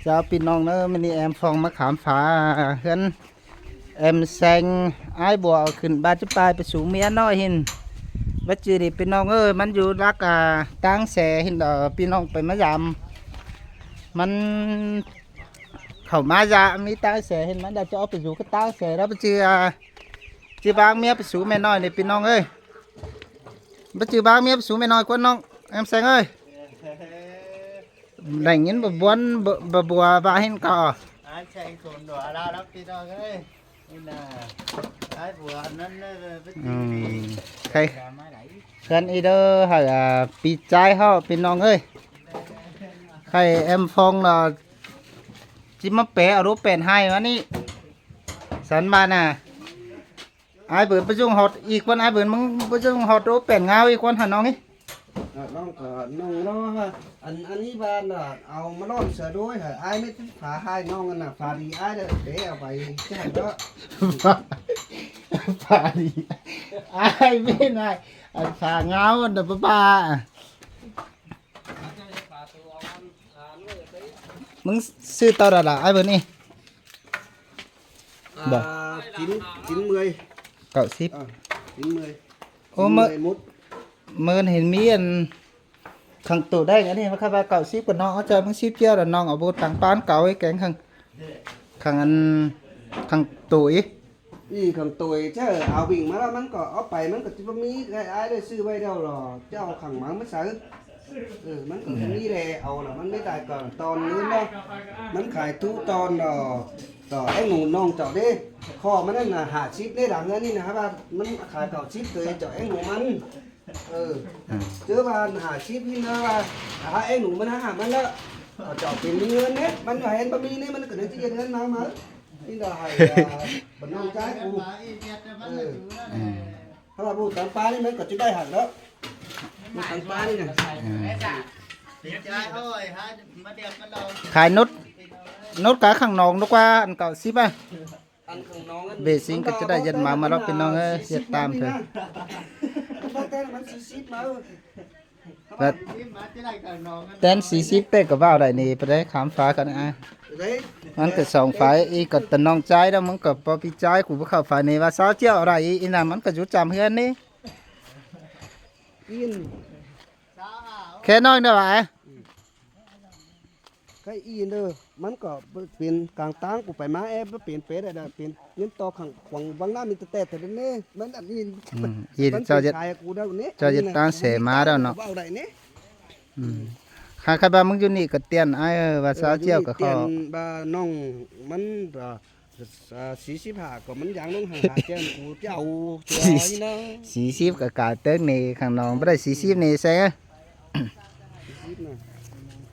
เจ้าพี่น้องเนอะมันนี่แอมฟองมะขามฟ้าเฮือนแอมแซงไอ้ายบัวเอาขึ้นบ้านจะปลายไปสู่เมียน้อยหินบัดจือดิพี่น้องเอ้ยมันอยู่รักตั้งแสหินพี่น้องไปมะยามมันเข้ามายามีตั้งแสเห็นมันได้จะเอาไปสู่ก็ตั้งแสแล้วบัดจือจีบางเมียไปสู่แม่น้อยนี่พี่น้องเอ้ยบัดจือบางเมียไปสู่แม่น้อยกว่าน้องแอมแซงเอ้ยได้ยินบัวบาเห็นก่อ ai chạy cồn đỏ ra đó kia đó cái nên là cái vừa nó với gì ใคร là máy đẩy เพื่อนอีเดอร์ให้ปีใจเฮาพี่น้องเอ้ยใครแอมฟองเนาะจิมาเปะเอารูปเป็นให้วะนี่สันมาน่ะไอ้เบิร์ดไปจุงฮอตอีกคนไอ้เบิร์ดมึงไปจุงฮอตรูปเป็นเงาอีกคนหันน้องนี่ น้องก็น้องเนาะอันนี้บ้านน่ะเอามาล่อนเสือด้วยเหรอไอ้ไม่ต้องผ่าให้น้องกันน่ะผ่าดีไอ้เด้อเดี๋ยวเอาไปแจ้งก็ ผ่าดีไอ้ไม่นายไอ้ผ่าเงาอันเดบป้ามึงซื้อตอนละไอ้เบิร์ดนี่ Dạ. chín mươi 90 chín mươi โอ้เมื่อ mốt เมื่อเห็นมีอันขังตู่ได้อันนี้มาครับว่า90กับน้องเอาใจมึง10เที่ยวแล้วน้องเอาโบตังปานเก่าไอ้แกงขังอันขังตู่อี อีขังตัวเจ้าเอาบิ่งมาแล้วมันก็เอาไปมันก็จะมีไอ้ได้ซื้อไว้เดียวหรอเจ้าขังมันไม่ซื้อมันก็มีแหละเอาหรอมันไม่ได้ก่อนตอนนู้นเนาะมันขายทุกตอนหรอต่อไอ้หนูน้องเจาะดิคอมันนั่นน่ะหาชิปได้ดังเงินนี่นะครับว่ามันขายเก่าชิปเลยเจาะไอ้หนูมันเจอว่าหาชิปนี่นะว่าไอ้หนูมันหามันแล้วเจาะเป็นเงินเนี่ยมันเห็นบะหมี่นี่มันก็เลยจะเงินมามานี่là hayบรรณาใจกูเพราะว่าบูตังปลานี่มันก็จะได้หักแล้วบูตังปลานี่นะ chạy thôi hả mà đẹp bắt đầu ขายนุดกะขังน้องนกว่าอันเก่า10ป่ะ อันของน้อง เบสิงก็จะได้ยันมารับเป็นน้องเอ้ยเสียตามเถอะ มันซิดมา แล้ว mà cái này cả nó แตน40เต้ก็ว่าวได้นี่ไปได้ขามฟ้ากันอ่ะ đấy มันก็2ฝ่ายอีก็ตะน้องใจแล้วมันก็บ่พี่ใจกูบ่เข้าฝ่ายนี่ว่าซาเจียวอะไรอีน่ะมันก็อยู่จำเฮือนนี่ yên แค่น้อยเด้อว่า cái yên đóมันก็เป็นกลางตั้งกูไปมาเอ๊ะเปลี่ยนเฟซได้เป็นเงินต่อขังหวังบางหน้ามีแต่แต่เนี่ยมันอันนี้ อีเจ้าจะ ขายกูได้เนี่ย เจ้าจะตั้งเสมาแล้วเนาะ เอาได้เนี่ย ข้าใครบ้ามึงอยู่นี่ก็เตียนไอ้ว่าซาเจียวก็เขา บ้าน้องมัน45ก็มันยังลงหาเจ้ากูเจ้าเจ้านี่นะ 40ก็กาเติ้งนี่ข้างน้องบ่ได้40นี่แซ่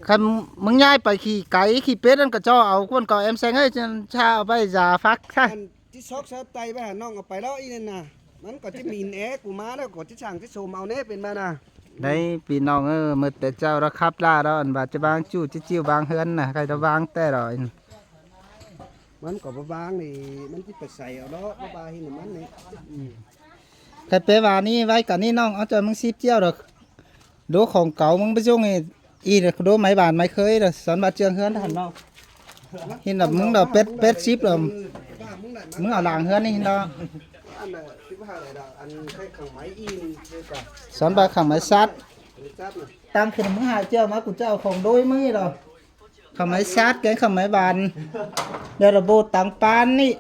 คันมึงย้ายไปขี่ไก่ขี่เป็ดนั่นก็เจ้าเอาคนเก่าแอมแซงเอ้ยชาเอาไปยาฟักซะ อันที่ซอกเสิร์ฟไตไปหาน้องเอาไปแล้วอีนั่นน่ะมันก็จะมีแอกูมาแล้วก็จะสั่งที่โซมเอาเน่เป็นมาน่ะ ได้พี่น้องมื้อแต่เจ้าระครับลาดอกอันบาดจะบางจู้จิ้วบางเฮือนน่ะใครจะวางแต่ดอก มันก็บ่บางนี่มันสิไปใส่เอาดอกบ่บางนี่มันนี่ ใครไปว่านี่ไว้กันนี่น้องเอาจอยมึง10เจียวดอกดูของเก่ามึงไปส่งนี่อีเด้อดูไม้บานไม้เคยเด้อสอนบาดเจืองเฮือนทันเนาะเห็นดอกมึงดอกเป็ด10ดอกมึงเอาหลังเฮือนนี่เนาะ อันน่ะสิว่าอะไรดอกอันใช้ข้างไม้อีนคือก็ สอนบาขังไม้ซัด จับน่ะ ตามขึ้นมึงหาเจ้ามากูจะเอาของโดยมือดอกขังไม้ซัดแกงขังไม้บานเดี๋ยวระโบตังปานนี่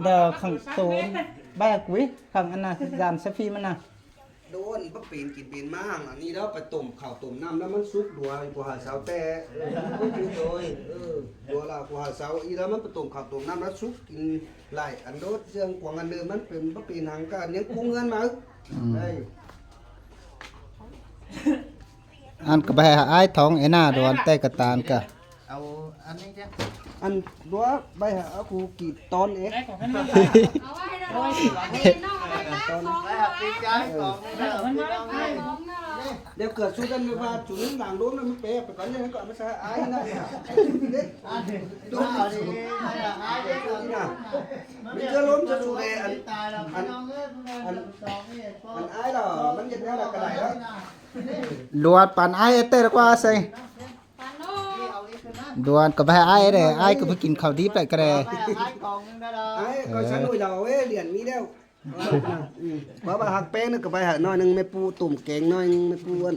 เดี๋ยวขังโซนบ้ากุ้ยขังอันน่ะยามสฟีมันน่ะ โดนบ่ปีนกินปีนมาอันนี้แล้วไปต้มข้าวต้มน้ำแล้วมันสุกดัวกูหาเสาแต่ก็คือโดยดัวละกูหาเสาอีแล้วมันไปต้มข้าวต้มน้ำแล้วสุกกินหลายอันโดดเรื่องกวางอันเดิมมันเป็นบ่ปีนหางก็ยังกุ้งเงินมาได้ อันก็ไปหาไอ้ท้องไอ้หน้าดวนแต่กระตานกะ เอาอันนี้จ้ะ อันดัวใบหากูกี่ตอนเอง เอาไว้ให้เราให้น้องเอาไปตั้งของ ไปหักปีกายของนี่นะพี่น้อง ให้ นี่ ของเนาะ เดี๋ยวเกิดสู้กันว่าจุดนึงหลังโดนมันเป๊ะไปก่อนเนี่ยก่อนมันจะอายนะโดน เอาดิให้หายได้ก่อน นี่นะมันจะล้มจะสู้เลยอัน ตายแล้วพี่น้องเอ้ยอันสองนี่พอ อันอายหรอมันจะได้กระไรแล้ว ลวดปานไอ้เต้ละกว่าใส่ ปานโน่ เอาอีกขึ้น ด่วนก็ไปให้อ้ายเด้อ้ายก็ไปกินข้าวดิบไปก็ได้ ไปไอ้กองนึงได้ดอก ไอ้ก็ฉันด้วยเราเหรียญมีแล้วเพราะว่าหักแป้งนึกก็ไปหาน้อยนึงแม่ปูตุ่มแกงน้อยนึงแม่ปูอัน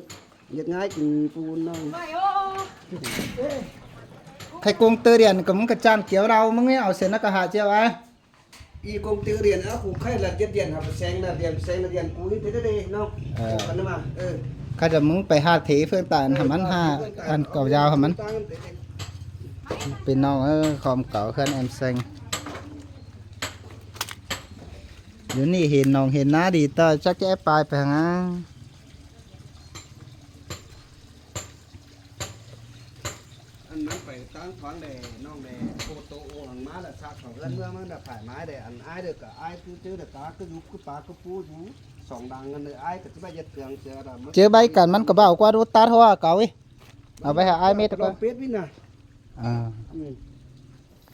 เฮ็ดง่ายกินปูน้อย ไม่โอ้ ใครกงเตอเรียนก็มึงก็จ้างเกี่ยวเรามึงไม่เอาเส้นนักกะหาเจียวไว้ อีกงตีเหรียญอ่ะกูใครละเรียนครับแซงละเรียนแซงละเรียนกูนี่เด้ๆเนาะกันนะมาข้าจะมึงไปหาเถเพื่อนตาอันหามันหาอันเก่ายาวหามันเป็นน้องคอมเก่าเคลื่อนแอมเซงอยู่นี่เห็นน้องเห็นน้าดีต่อจักแก้ปลายไปหา อันนั้นไปตั้งฟังแดน้องแดโคโตโอหลังม้าละซากของเพื่อนเมื่อมันผ่ายไม้แดอันอ้ายเด้อก็อ้ายคือเจอแต่ตาก็ยุบคือปลาก็ปูอยู่สองดังกันเลยอ้ายก็จะไปยัดเตืองเจอดำ เจอใบกันมันก็เบากว่าดูตาเท่าเก่าอีเอาไปหาไอ้เมตร ล ก็ องเป็ดวินะ อ่า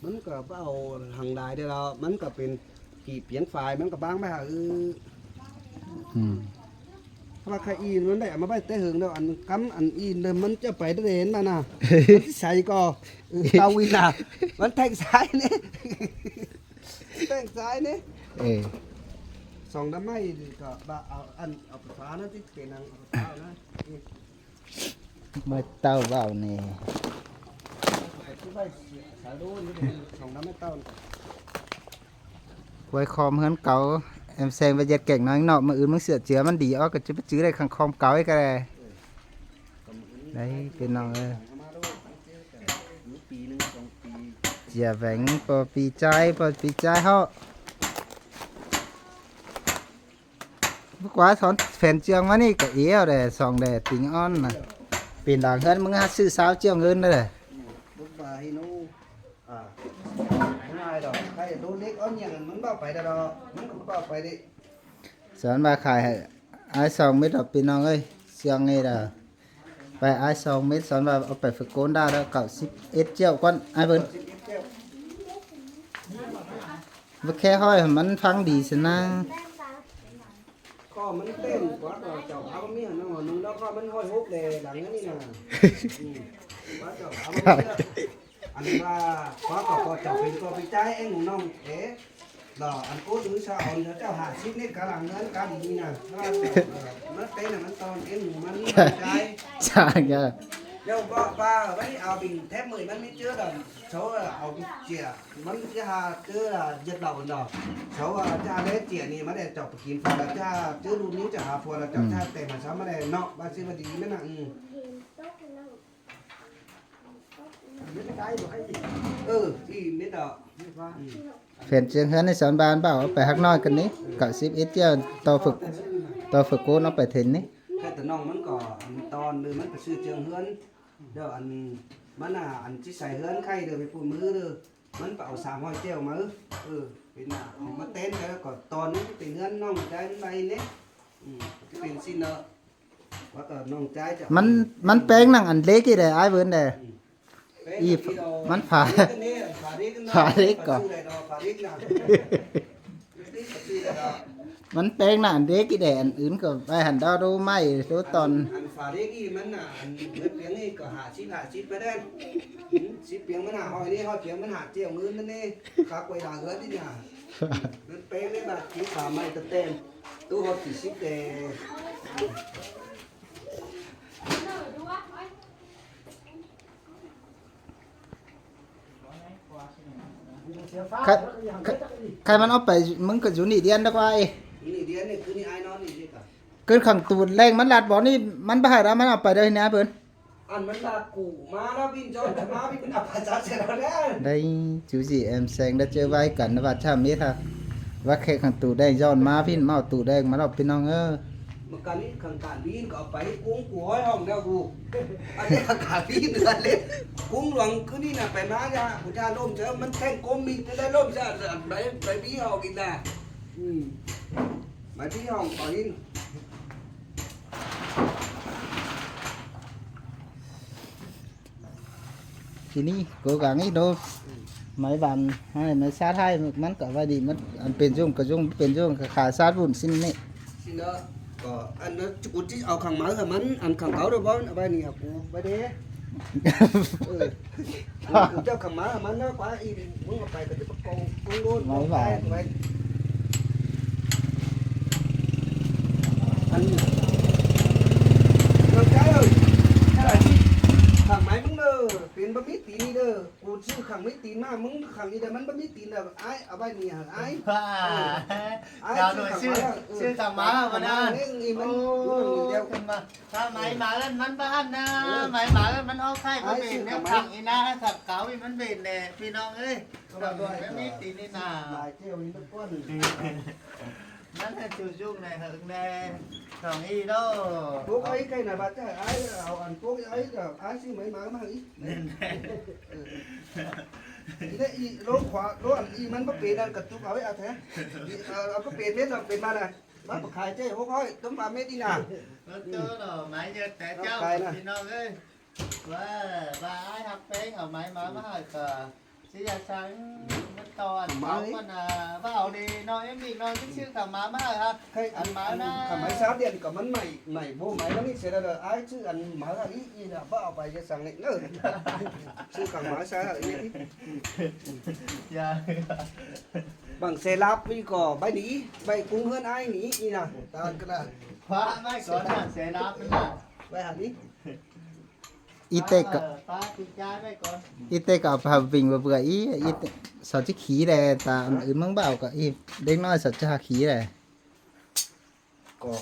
มันก็เอาหังได้เด้อเรามันก็เป็นกี่เปลี่ยนฝ่ายมันก็บางไปหาอืม เพราะว่าใครอีนมันได้เอามาไปแต่หึงแล้วอันกำอันอีนเดิมมันจะไปได้เห็นมาน่ะใส่ก็เตาวิน่ะมันแทงซ้ายนี่แทงซ้ายนี่ เออ สองด้านไม้ก็เอาอันเอาฟ้านั่นที่เป็นนางเอาฟ้านะ มาเต้าเบานี่ ที่ไปสายดูนี่สองด้านไม้เต้า ไว้คอมเฮือนเก่าแอมแซงไปเย็ดเก่งน้อยเนาะมืออื่นมึงเสือเจือมันดีอ้อก็จะไปจื้อได้ข้างคอมเก่าไอ้ก็ได้ได้เป็นน้องปีนึง2 ปี เจียแหวงปอปีใจปอปีใจเฮาพวกว่าสอนแฟนเจียงมานี่ก็เอี้ยวแดสองแดติงอ้อนน่ะเป็นด่างเฮือนมึงหาซื้อสาวเจียงเงินได้เลย ลูกบาฮิโนง่ายดอกใครดูเล็กอ้อนอย่างมันเบาไปดอกมันก็เบาไปดิ สอนมาขายให้ไอ้สองเม็ดเอาพี่น้องเอ้ยเสียงไงล่ะไปไอ้2 เม็ดสอนว่าเอาไปฝึกโกนได้แล้ว91เจียวก่อนไอ้เบิ่นบ่แค่ห้อยให้มันฟังดีสินะ ก็มันเต้นกว่าเจ้าเอาเมียน้องนึงแล้วก็มันห้อยฮุบเลยหลังนี้น่ะว่าเจ้าเอาเมียอันว่าว่าก็เจ้าเป็นก็ไปจ่ายเองน้องดอกอันกูถือชาอ่อนเจ้าหาชิปนี่กำลังเงินกันดีน่ะมันเต้นมันตอนเอ็นมันนี่ใจ ช่างจ้ะ เดี๋ยวว่าวันนี้เอาbình thép 10มันไม่chưa là cháu làเอาchĩaมันจะหาเจอlà giật đầu đỏ cháu cha lấy chĩa này mà để chọc kín phải là cha chưa đủนิ้วจะหาพอlà chọc chaแต่มาช้ามาได้เนาะบาซิมาดีมั้ยน่ะอีเม็ดดอก แฟนเจียงเฮือนในสอนบ้านเปล่าเอาไปฮักน้อยกันนี้91เจียวต่อฝึกโกนเอาไปเทนนี่ แค่แต่น้องมันก็อันตอนนึงมันไปซื้อเจียงเฮือนเดี๋ยวอันมันน่ะอันที่ใส่เฮือนไข่เด้อไปปูมือเด้อมันไปเอา300เจียวมาเป็นน่ะเอามาเต้นแล้วก็ตอนนี้เป็นเฮือนน้องได้ใบนี้เป็นสิเนาะว่าก็น้องใจจะ มันแป้งนั่งอันเล็กอีได้อ้ายเบิ่นได้อีมันผ่าก่อนมันแป้งนั่งอันเล็กอีได้อันอื่นก็ไปหันดาวดูไม้ดูตอน อันฝาเรียกอีมันน่ะอันเปียงนี่ก็หาชิดไปได้ชิดเปียงมันหาหอยนี่หอยเปียงมันหาเจียวมือนั่นนี่คักไว้ด่างเฮือนที่น่ะมันเป๊ะเลยบาดคิ้วขาไม้ตะเต็มตู้หอยสิชิดแต่ ใครมันเอาไปมึงก็อยู่นี่เดียนดอกว่าไอ้ นี่เดียนนี่คือนี่ไอ้นอนนี่นี่กะ เกินขังตูดแรงมันลัดบ่นี่มันบ่ให้แล้วมันเอาไปได้นะเพิ่น อันมันลากูมาแล้วบินจนมาบินอับอาจารย์เสร็จแล้ว ได้จูจีแอมแซงได้เจอไว้กันนะว่าชามีท่าว่าแค่ขังตูได้ย้อนมาพี่มาเอาตูแดงมาเอาพี่น้องมันการนี้ขังการบินก็เอาไปกุ้งกูห้องแล้วกูอันนี้ขังการบินเดือนเลยกุ้งหลวงคือนี่น่ะไปมาจ้าผู้ชายล่มเจอมันแท่งก้มมีได้ล่มจ้าไปบี้ห้องกินน่ะไปบี้ห้องต่อยิน ทีนี้cố gắng ít đâu mấy bạn hay mấy sát haiมันก็ว่าดีมันอันเป็นช่วงก็ช่วงเป็นช่วงขาซาดวุ่นสิ้นนี่ xin đó có anh nó chú chỉ ao khang máu rồi mình anh khang máu rồi bón ở bên nàyกูไปเด้ เจ้าขังหมามันน้อยกว่าอีมึงเอาไปก็จะประกงมึงโดนไปอันน้องใจเอ้ยขังไม้มึงเด้อเป็นบะหมี่ตีนี่เด้อกูชื่อขังไม่ตีมามึงขังนี่เด้อมันบะหมี่ตีนเด้อไอ้เอาไว้นี่ไอ้ ว่าดาวหน่วยชื่อขังม้ามานะ นี่มัน เดี๋ยวขึ้นมาถ้าหมายหมาแล้วมันบ้านนะหมายหมาแล้วมันเอาไข่มาเป็นเนี่ยขังอีนะขังเก๋ามันเป็นเนี่ยพี่น้องเอ้ยขังแบบนี้ตีนี่นา ลายเจ้านี่มันก้น นั่นแหละจู่จุ้งในหึงในของอีโด พวกไอ้ใครน่ะบาดเจ้าไอ้เอาอันพวกไอ้ก็ไอ้สิไม่มามาอีอีได้อีโลขวาโลอันอีมันบ่เป็นนั่นกระตุกเอาไว้เอาแท้เอาก็เป็นเม็ดเป็นมาน่ะมาบ่ขายเจ้600ต้มปลาเม็ดนี่น่ะ เจอหรอหมายเจอแต่เจ้าพี่น้องเอ้ยว่าบ้าไอ้หักเป็นเอาหมายมามาให้ก็สิอยากสั่งมันตอนเมามันว่าเอาดีน้อยมีน้อยชื่อขังม้ามาฮะ ใครอันหมานะคำไม้3เดือนก็มันใหม่บ่ใหม่แล้วนี่เสร็จแล้วไอ้ชื่ออันหมาอันนี้อีน่ะบ่เอาไปจะสั่งนี่เด้อชื่อขังหมาซะอันนี้ อย่า บางเซลับนี่ก็ใบหนีใบกุ้งเฮือนไอ้หนีอีน่ะตอนก็ได้ คว้าไม่ก่อนนะเสนาเป็นหน้า ใบหานี้ อีเตกก็ ป้าติดใจไม่ก่อน อีเตกก็พาวิ่งบ่เบื่ออีเตสอดจะขี้แลตาอันอื่นมึงเบาก็อีเด็กน้อยสอดจะขี้แล ก็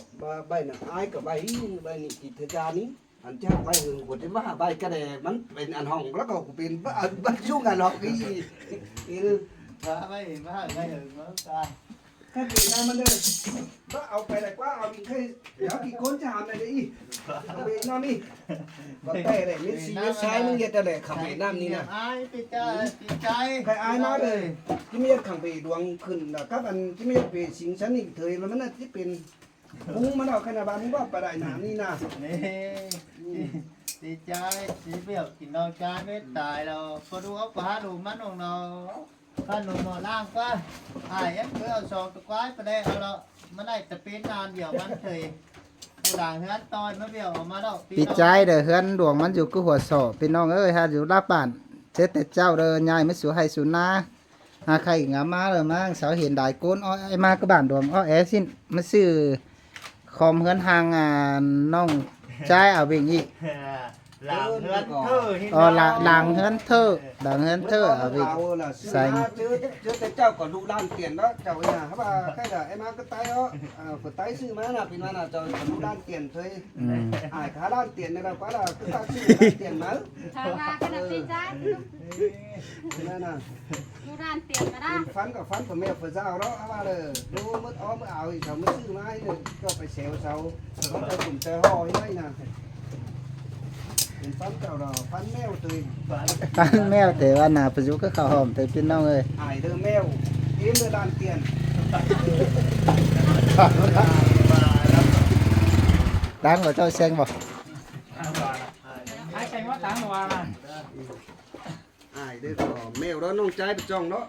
ใบน่ะไอ้กับใบนี่กิจการนี้อันเจ้าใบหึงบ่ได้ว่าใบกระแดมันเป็นอันห้องแล้วก็เป็นบ่ชุ่งกันหรอกอี ป้าไม่เห็นว่าไม่เห็นว่าตาย แค่เป็นน้ำมันเด้อบ่เอาไปเลยกว่าเอาอีกแค่เดี๋ยวกี่คนจะหามได้อีเอาไปน้ำนี่บ่แต่เลยมีสีใช้มึงเฮ็ดได้ขับไปน้ำนี่นะ ไอ้ติดใจติดใจ ใครอายมาเลยที่มีขังไปดวงขึ้นกับอันที่มีไปสิงฉันนี่เถยแล้วมันน่ะที่เป็นปุ้งมันเอาขนาดบ้านมึงว่าไปได้น้ำนี่นะ นี่ติดใจสีเบี้ยวกินนอนใจไม่ตายเราพอดูเอาปลาดูมันของเราถ้าหนุ่มล่างก็หายยังเพื่อเอาซองตะไคร้ไปได้เอาเรามันได้แต่เป็นนานเดียวมันเคยผู้ด่างเฮือนตอนมาเบี้ยวออกมาดอก ปีใจเด้อเฮือนดวงมันอยู่กูหัวศอกพี่น้องเอ้ยหาอยู่รักบ้านเจ็ดแต่เจ้าเด้อยายมาสู่ให้สู่นาหาใครงามมาเด้อมั้งเสาเห็นได้โกนอ้อยมาก็บ้านดวงอ้อแอสิ้นมาซื้อคอมเฮือนห่างน้องใจเอาวิ่งอีก หลังเฮือนเธอ อ๋อหลังเฮือนเธอหลังเฮือนเธอเอาวิ่ง ใส่เจอแต่เจ้าก็ลูกล้านเตียนแล้วเจ้าเนี่ยครับว่าแค่เด้อไอ้มาก็ตายเนาะก็ตายซื้อมาน่ะเป็นว่าน่ะเจ้าลูกล้านเตียนเถย อืม อ้ายขาล้านเตียนนี่ล่ะก็ล่ะก็ตายซื้อล้านเตียนมา ทางมาขนาดตีจ้า นั่นน่ะ ดูร้านเตียนมาได้ ฟันกับฟันกับแม่ฝาเจ้าเนาะว่าเลยดูมื้ออ้อมื้อเอาอีกเจ้ามื้อซื้อมาให้เลยก็ไปเซลเจ้าเขาจะกลุ่มใจห่อให้น่ะเป็นฟันเจ้าดอกฟันแมวตัวเอง ปั้นแมวแต่ว่าหน้าประยุกต์ก็เข้าหอมแต่พี่น้องเอ้ย อายเด้อแมวเอ็มเด้อล้านเตียน ดังกว่าเจ้าแซงบ่ อายเด้อก็แมวแล้วน้องใจไปจ้องเนาะ